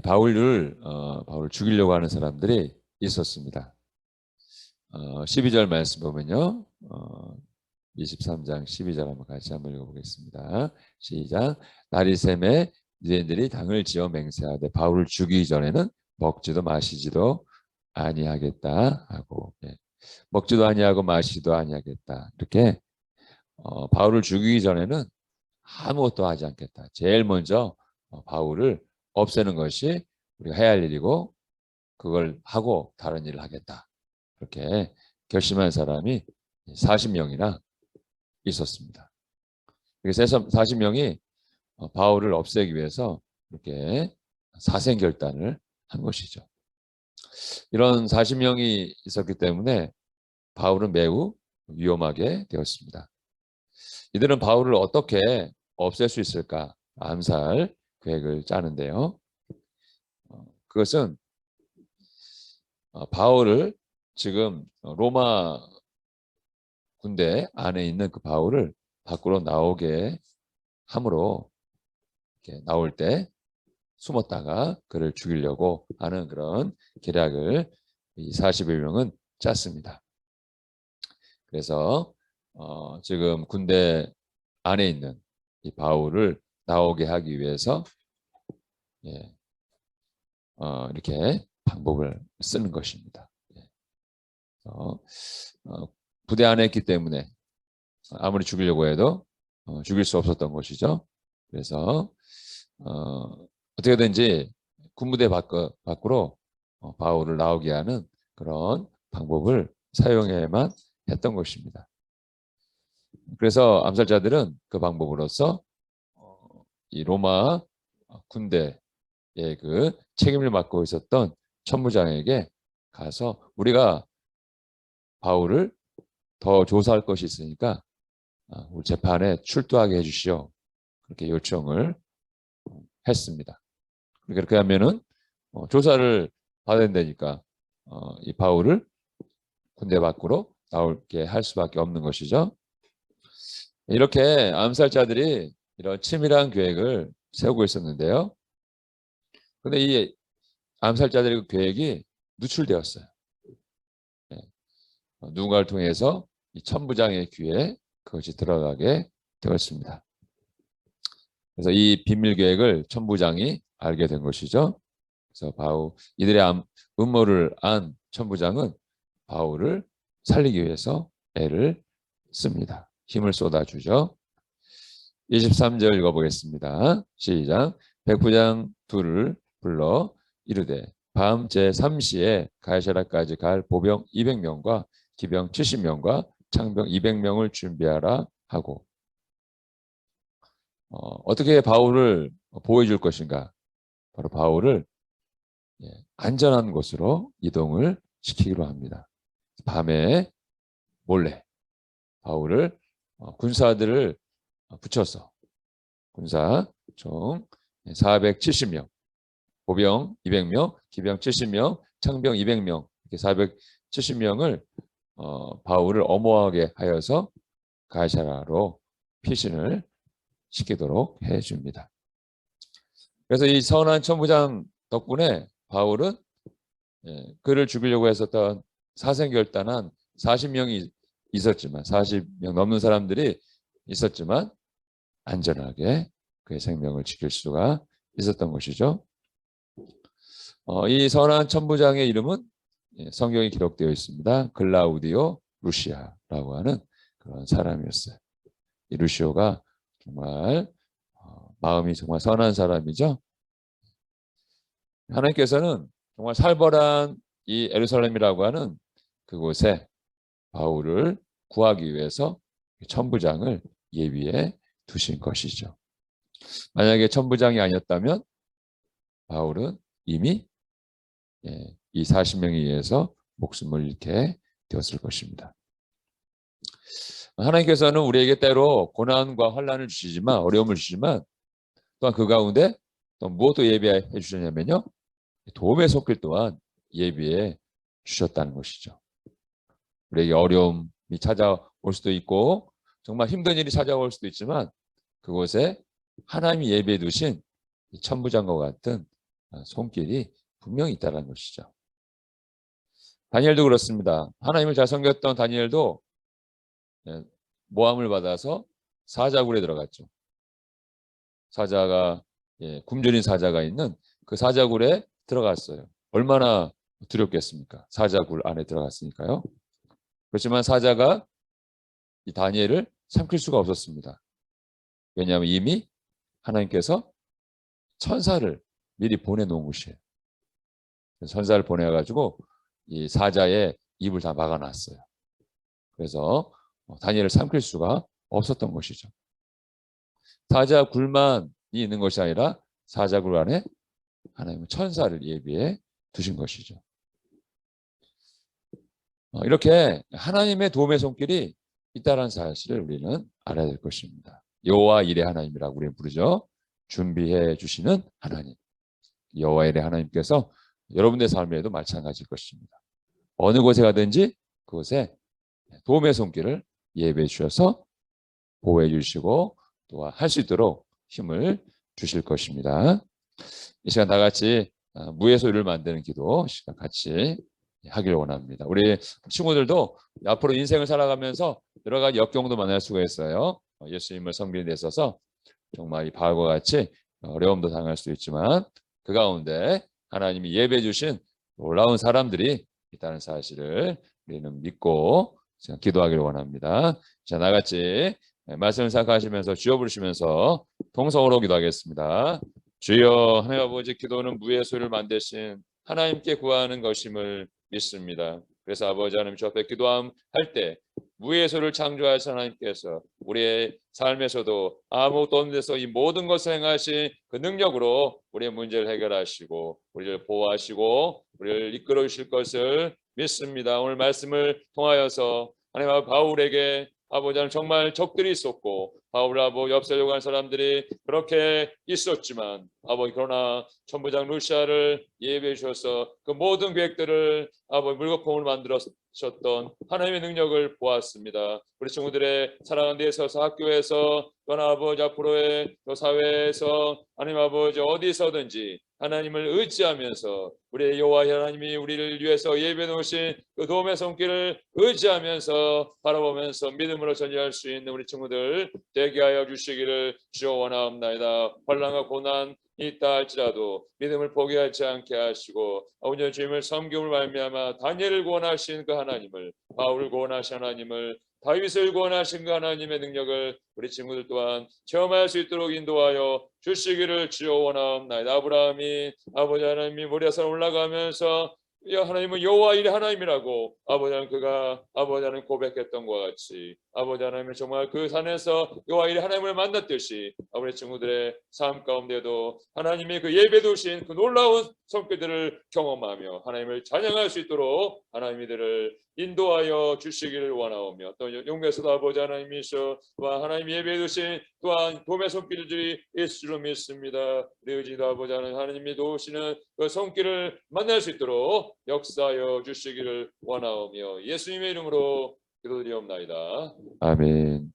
바울을 죽이려고 하는 사람들이 있었습니다. 12절 말씀 보면요. 23장 12절 한번 읽어보겠습니다. 시작. 날이 샘에 유대인들이 당을 지어 맹세하되 바울을 죽이기 전에는 먹지도 마시지도 아니하겠다 하고, 먹지도 아니하고 마시지도 아니하겠다, 이렇게 바울을 죽이기 전에는 아무것도 하지 않겠다. 제일 먼저 바울을 없애는 것이 우리가 해야 할 일이고, 그걸 하고 다른 일을 하겠다, 그렇게 결심한 사람이 40명이나 있었습니다. 그래서 40명이 바울을 없애기 위해서 이렇게 사생결단을 한 것이죠. 이런 40명이 있었기 때문에 바울은 매우 위험하게 되었습니다. 이들은 바울을 어떻게 없앨 수 있을까 암살 계획을 짜는데요. 그것은 바울을 지금 로마 군대 안에 있는 그 바울을 밖으로 나오게 함으로, 이렇게 나올 때 숨었다가 그를 죽이려고 하는 그런 계략을 이 41명은 짰습니다. 그래서 지금 군대 안에 있는 이 바울을 나오게 하기 위해서 이렇게 방법을 쓰는 것입니다. 부대 안에 있기 때문에 아무리 죽이려고 해도 죽일 수 없었던 것이죠. 그래서 어떻게든지 군부대 밖으로 바울을 나오게 하는 그런 방법을 사용해야만 했던 것입니다. 그래서 암살자들은 그 방법으로서 이 로마 군대의 그 책임을 맡고 있었던 천부장에게 가서 우리가 바울을 더 조사할 것이 있으니까 우리 재판에 출두하게 해주시오, 그렇게 요청을 했습니다. 그렇게 하면은 조사를 받아야 되니까 이 바울을 군대 밖으로 나오게 할 수밖에 없는 것이죠. 이렇게 암살자들이 이런 치밀한 계획을 세우고 있었는데요. 그런데 이 암살자들의 그 계획이 누출되었어요. 누군가를 통해서 이 천부장의 귀에 그것이 들어가게 되었습니다. 그래서 이 비밀 계획을 천부장이 알게 된 것이죠. 그래서 이들의 음모를 안 천부장은 바울을 살리기 위해서 애를 씁니다. 힘을 쏟아주죠. 23절 읽어보겠습니다. 시작. 백부장 둘을 불러 이르되 밤 제3시에 가이사랴까지 갈 보병 200명과 기병 70명과 창병 200명을 준비하라 하고, 어떻게 바울을 보호해줄 것인가? 바로 바울을 안전한 곳으로 이동을 시키기로 합니다. 밤에 몰래 바울을 군사들을 붙여서 군사 총 470명, 보병 200명, 기병 70명, 창병 200명, 이렇게 470명을 바울을 엄호하게 하여서 가이사랴로 피신을 시키도록 해줍니다. 그래서 이 선한 천부장 덕분에 바울은 그를 죽이려고 했었던 사생결단한 40명이 있었지만, 40명 넘는 사람들이 있었지만 안전하게 그의 생명을 지킬 수가 있었던 것이죠. 이 선한 천부장의 이름은 성경에 기록되어 있습니다. 글라우디오 루시아라고 하는 그런 사람이었어요. 이 루시오가 정말 마음이 정말 선한 사람이죠. 하나님께서는 정말 살벌한 이 예루살렘이라고 하는 그곳에 바울을 구하기 위해서 천부장을 예비해 두신 것이죠. 만약에 천부장이 아니었다면 바울은 이미 이 40명에 의해서 목숨을 잃게 되었을 것입니다. 하나님께서는 우리에게 때로 고난과 환난을 주시지만, 어려움을 주시지만, 또한 그 가운데 또 무엇도 예비해 주셨냐면요, 도움의 손길 또한 예비해 주셨다는 것이죠. 우리에게 어려움이 찾아올 수도 있고 정말 힘든 일이 찾아올 수도 있지만, 그곳에 하나님이 예비해 두신 천부장과 같은 손길이 분명히 있다는 것이죠. 다니엘도 그렇습니다. 하나님을 잘 섬겼던 다니엘도 모함을 받아서 사자굴에 들어갔죠. 사자가 굶주린 사자가 있는 그 사자굴에 들어갔어요. 얼마나 두렵겠습니까? 사자굴 안에 들어갔으니까요. 그렇지만 사자가 이 다니엘을 삼킬 수가 없었습니다. 왜냐하면 이미 하나님께서 천사를 미리 보내놓은 것이에요. 천사를 보내가지고 이 사자의 입을 다 막아놨어요. 그래서 다니엘을 삼킬 수가 없었던 것이죠. 사자굴만이 있는 것이 아니라 사자굴 안에 하나님은 천사를 예비해 두신 것이죠. 이렇게 하나님의 도움의 손길이 있다는 사실을 우리는 알아야 될 것입니다. 여호와 일의 하나님이라고 우리는 부르죠. 준비해 주시는 하나님. 여호와 일의 하나님께서 여러분의 삶에도 마찬가지일 것입니다. 어느 곳에 가든지 그곳에 도움의 손길을 예배해 주셔서 보호해 주시고 또 할 수 있도록 힘을 주실 것입니다. 이 시간 다 같이 무의 소리를 만드는 기도 시간 같이 하길 원합니다. 우리 친구들도 앞으로 인생을 살아가면서 여러 가지 역경도 만날 수가 있어요. 예수님을 섬기는 데 있어서 정말 이 바울과 같이 어려움도 당할 수 있지만 그 가운데 하나님이 예배해 주신 놀라운 사람들이 있다는 사실을 우리는 믿고 기도하기를 원합니다. 자, 나같이 말씀을 생각하시면서 주여 부르시면서 통성으로 기도하겠습니다. 주여, 하나님 아버지, 기도는 무의 소리를 만드신 하나님께 구하는 것임을 믿습니다. 그래서 아버지 하나님 주 앞에 기도할 때 무의 소리를 창조하신 하나님께서 우리의 삶에서도 아무것도 없는 데서 이 모든 것을 행하신 그 능력으로 우리의 문제를 해결하시고 우리를 보호하시고 우리를 이끌어 주실 것을 믿습니다. 오늘 말씀을 통하여서 하나님 바울에게 아버지 하나님 정말 적들이 있었고 바울 아버지 없애려고 한 사람들이 그렇게 있었지만 아버지 그러나 천부장 루시아를 예배해 주셔서 그 모든 계획들을 아버지 물거품을 만들었던 하나님의 능력을 보았습니다. 우리 친구들의 사랑하는 데 있어서 학교에서 또는 아버지 앞으로의 사회에서 하나님 아버지 어디서든지 하나님을 의지하면서 우리의 여호와 하나님이 우리를 위해서 예배해 놓으신 그 도움의 손길을 의지하면서 바라보면서 믿음으로 전진할 수 있는 우리 친구들 되게 하여 주시기를 주여 원하옵나이다. 환난과 고난 있다 할지라도 믿음을 포기하지 않게 하시고 온전히 주님을 섬김을 말미암아 다니엘을 구원하신 그 하나님을 바울을 구원하신 하나님을 다윗을 구원하신 그 하나님의 능력을 우리 친구들 또한 체험할 수 있도록 인도하여 주시기를 주여 원하옵나이다. 아브라함이 아버지 하나님이 모리아산 올라가면서 하나님은 여호와 일의 하나님이라고 아버지 하나님 그가 아버지 하나님 고백했던 것 같이 아버지 하나님은 정말 그 산에서 여호와 일의 하나님을 만났듯이 우리 친구들의 삶 가운데도 하나님이 그 예배 두신 그 놀라운 손길들을 경험하며 하나님을 찬양할 수 있도록 하나님 이들을 인도하여 주시기를 원하오며 또 용에서도 아버지 하나님이셔 또한 하나님 예배 두신 또한 도움의 손길들이 있을 줄로 믿습니다. 우리 의지도 아버지 하나님이 도우시는 그 손길을 만날 수 있도록 역사하여 주시기를 원하오며 예수님의 이름으로 기도드리옵나이다. 아멘.